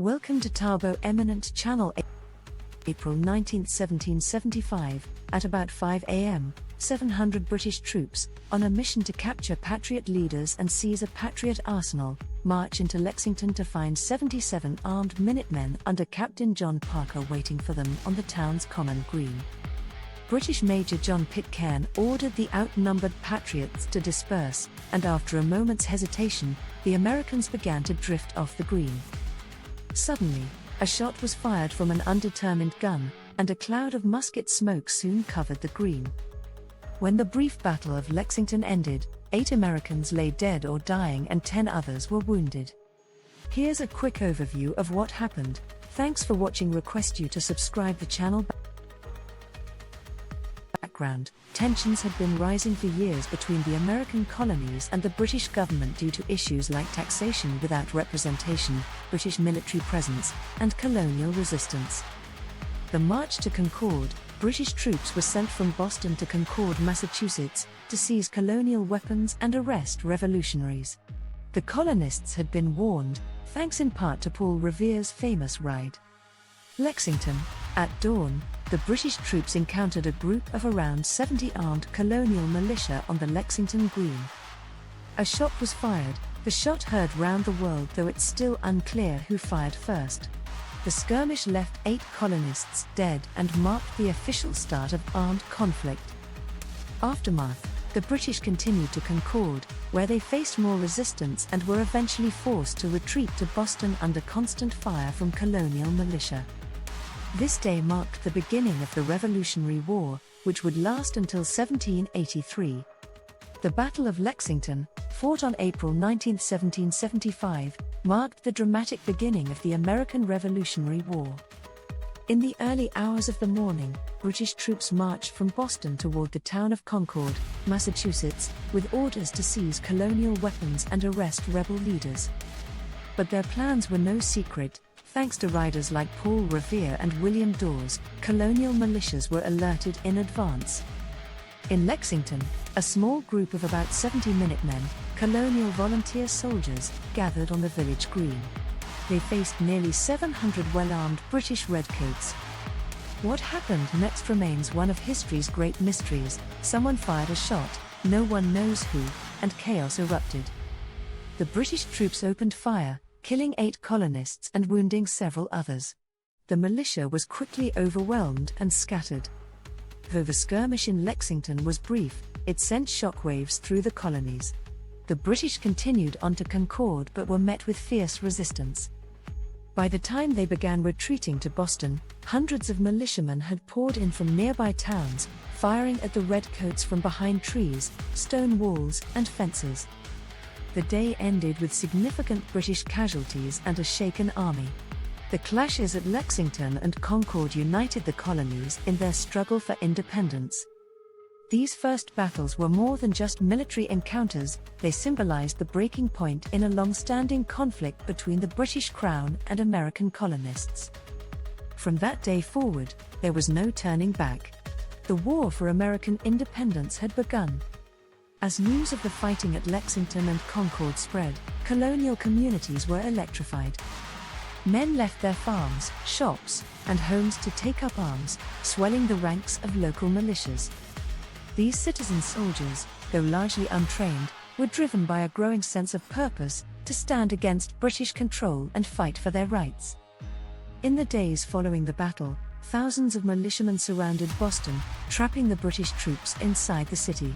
Welcome to Tarbo Eminent Channel. April 19, 1775, at about 5 a.m., 700 British troops, on a mission to capture Patriot leaders and seize a Patriot arsenal, march into Lexington to find 77 armed Minutemen under Captain John Parker waiting for them on the town's common green. British Major John Pitcairn ordered the outnumbered Patriots to disperse, and after a moment's hesitation, the Americans began to drift off the green. Suddenly, a shot was fired from an undetermined gun, and a cloud of musket smoke soon covered the green. When the brief Battle of Lexington ended, 8 Americans lay dead or dying and 10 others were wounded. Here's a quick overview of what happened. Thanks for watching. Request you to subscribe the channel. Background: tensions had been rising for years between the American colonies and the British government due to issues like taxation without representation, British military presence, and colonial resistance. The march to Concord: British troops were sent from Boston to Concord, Massachusetts, to seize colonial weapons and arrest revolutionaries. The colonists had been warned, thanks in part to Paul Revere's famous ride. Lexington: at dawn, the British troops encountered a group of around 70 armed colonial militia on the Lexington Green. A shot was fired, the shot heard round the world, though it's still unclear who fired first. The skirmish left 8 colonists dead and marked the official start of armed conflict. Aftermath: the British continued to Concord, where they faced more resistance and were eventually forced to retreat to Boston under constant fire from colonial militia. This day marked the beginning of the Revolutionary War, which would last until 1783. The Battle of Lexington, fought on April 19, 1775, marked the dramatic beginning of the American Revolutionary War. In the early hours of the morning, British troops marched from Boston toward the town of Concord, Massachusetts, with orders to seize colonial weapons and arrest rebel leaders. But their plans were no secret. Thanks to riders like Paul Revere and William Dawes, colonial militias were alerted in advance. In Lexington, a small group of about 70 Minutemen, colonial volunteer soldiers, gathered on the village green. They faced nearly 700 well-armed British redcoats. What happened next remains one of history's great mysteries. Someone fired a shot, no one knows who, and chaos erupted. The British troops opened fire, killing 8 colonists and wounding several others. The militia was quickly overwhelmed and scattered. Though the skirmish in Lexington was brief, it sent shockwaves through the colonies. The British continued on to Concord but were met with fierce resistance. By the time they began retreating to Boston, hundreds of militiamen had poured in from nearby towns, firing at the redcoats from behind trees, stone walls, and fences. The day ended with significant British casualties and a shaken army. The clashes at Lexington and Concord united the colonies in their struggle for independence. These first battles were more than just military encounters, they symbolized the breaking point in a long-standing conflict between the British Crown and American colonists. From that day forward, there was no turning back. The war for American independence had begun. As news of the fighting at Lexington and Concord spread, colonial communities were electrified. Men left their farms, shops, and homes to take up arms, swelling the ranks of local militias. These citizen soldiers, though largely untrained, were driven by a growing sense of purpose to stand against British control and fight for their rights. In the days following the battle, thousands of militiamen surrounded Boston, trapping the British troops inside the city.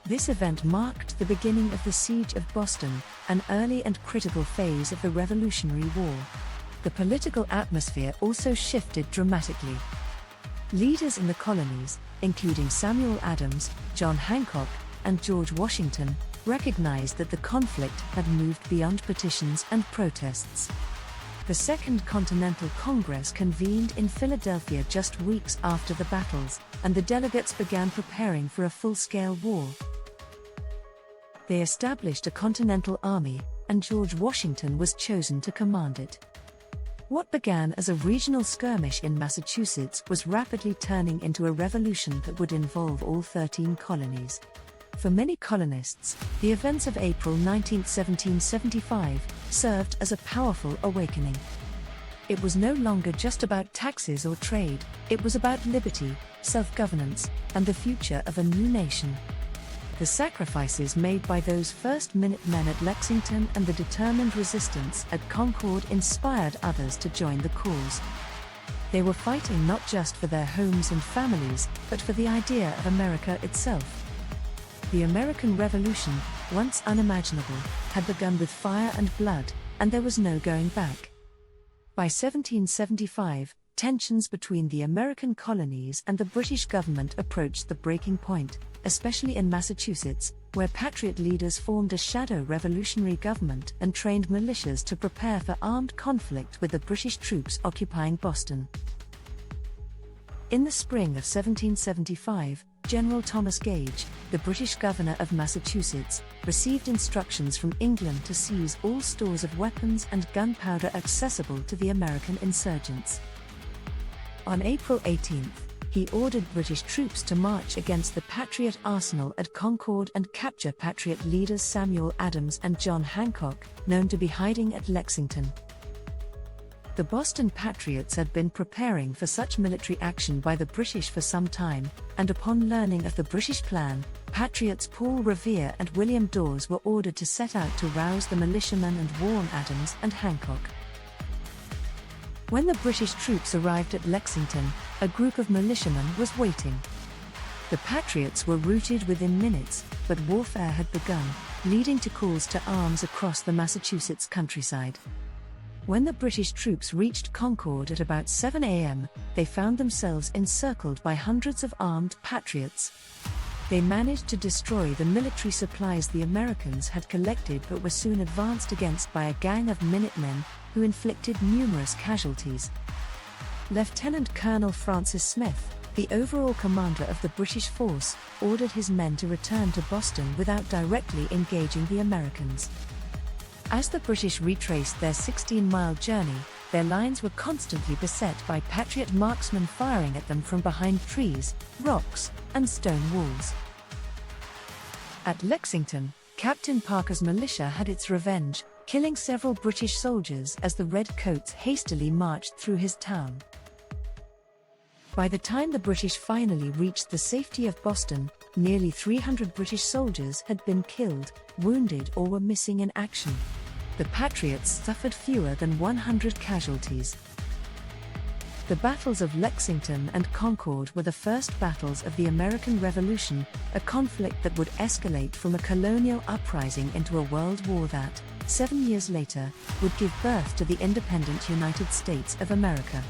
This event marked the beginning of the Siege of Boston, an early and critical phase of the Revolutionary War. The political atmosphere also shifted dramatically. Leaders in the colonies, including Samuel Adams, John Hancock, and George Washington, recognized that the conflict had moved beyond petitions and protests. The Second Continental Congress convened in Philadelphia just weeks after the battles, and the delegates began preparing for a full-scale war. They established a Continental Army, and George Washington was chosen to command it. What began as a regional skirmish in Massachusetts was rapidly turning into a revolution that would involve all 13 colonies. For many colonists, the events of April 19, 1775, served as a powerful awakening. It was no longer just about taxes or trade, it was about liberty, self-governance, and the future of a new nation. The sacrifices made by those first Minutemen at Lexington and the determined resistance at Concord inspired others to join the cause. They were fighting not just for their homes and families, but for the idea of America itself. The American Revolution, once unimaginable, had begun with fire and blood, and there was no going back. By 1775, tensions between the American colonies and the British government approached the breaking point, especially in Massachusetts, where Patriot leaders formed a shadow revolutionary government and trained militias to prepare for armed conflict with the British troops occupying Boston. In the spring of 1775, General Thomas Gage, the British governor of Massachusetts, received instructions from England to seize all stores of weapons and gunpowder accessible to the American insurgents. On April 18, he ordered British troops to march against the Patriot arsenal at Concord and capture Patriot leaders Samuel Adams and John Hancock, known to be hiding at Lexington. The Boston Patriots had been preparing for such military action by the British for some time, and upon learning of the British plan, Patriots Paul Revere and William Dawes were ordered to set out to rouse the militiamen and warn Adams and Hancock. When the British troops arrived at Lexington, a group of militiamen was waiting. The Patriots were routed within minutes, but warfare had begun, leading to calls to arms across the Massachusetts countryside. When the British troops reached Concord at about 7 a.m., they found themselves encircled by hundreds of armed Patriots. They managed to destroy the military supplies the Americans had collected but were soon advanced against by a gang of Minutemen, who inflicted numerous casualties. Lieutenant Colonel Francis Smith, the overall commander of the British force, ordered his men to return to Boston without directly engaging the Americans. As the British retraced their 16-mile journey, their lines were constantly beset by Patriot marksmen firing at them from behind trees, rocks, and stone walls. At Lexington, Captain Parker's militia had its revenge, killing several British soldiers as the Redcoats hastily marched through his town. By the time the British finally reached the safety of Boston, nearly 300 British soldiers had been killed, wounded, or were missing in action. The Patriots suffered fewer than 100 casualties. The battles of Lexington and Concord were the first battles of the American Revolution, a conflict that would escalate from a colonial uprising into a world war that, 7 years later, would give birth to the independent United States of America.